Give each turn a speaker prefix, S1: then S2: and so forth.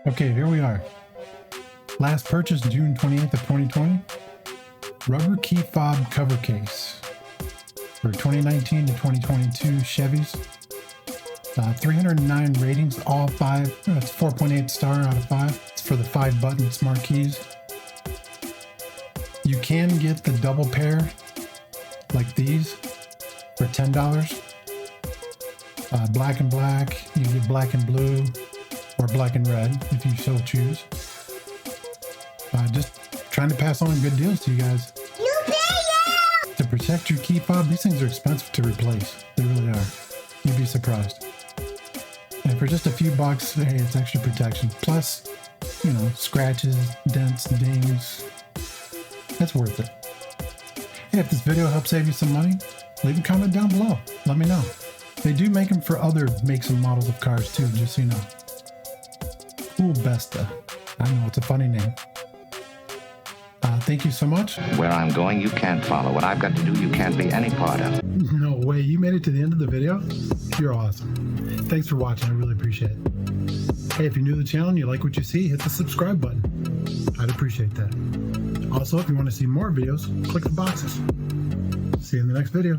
S1: Okay, here we are. Last purchase June 28th of 2020. Rubber key fob cover case for 2019 to 2022 Chevys. 309 ratings, all 5. That's 4.8 star out of 5. It's for the 5-button smart keys. You can get the double pair like these for $10. Black and black, you get black and blue, or black and red if you so choose. Just trying to pass on good deals to you guys. To protect your key fob, these things are expensive to replace. They really are. You'd be surprised. And for just a few bucks, hey, it's extra protection. Plus, you know, scratches, dents, dings. It's worth it. Hey, if this video helps save you some money, leave a comment down below. Let me know. They do make them for other makes and models of cars too, just so you know. Coolbestda. I know, it's a funny name. Thank you so much.
S2: Where I'm going, you can't follow. What I've got to do, you can't be any part of.
S1: No way, you made it to the end of the video? You're awesome. Thanks for watching, I really appreciate it. Hey, if you're new to the channel and you like what you see, hit the subscribe button. I'd appreciate that. Also, if you want to see more videos, click the boxes. See you in the next video.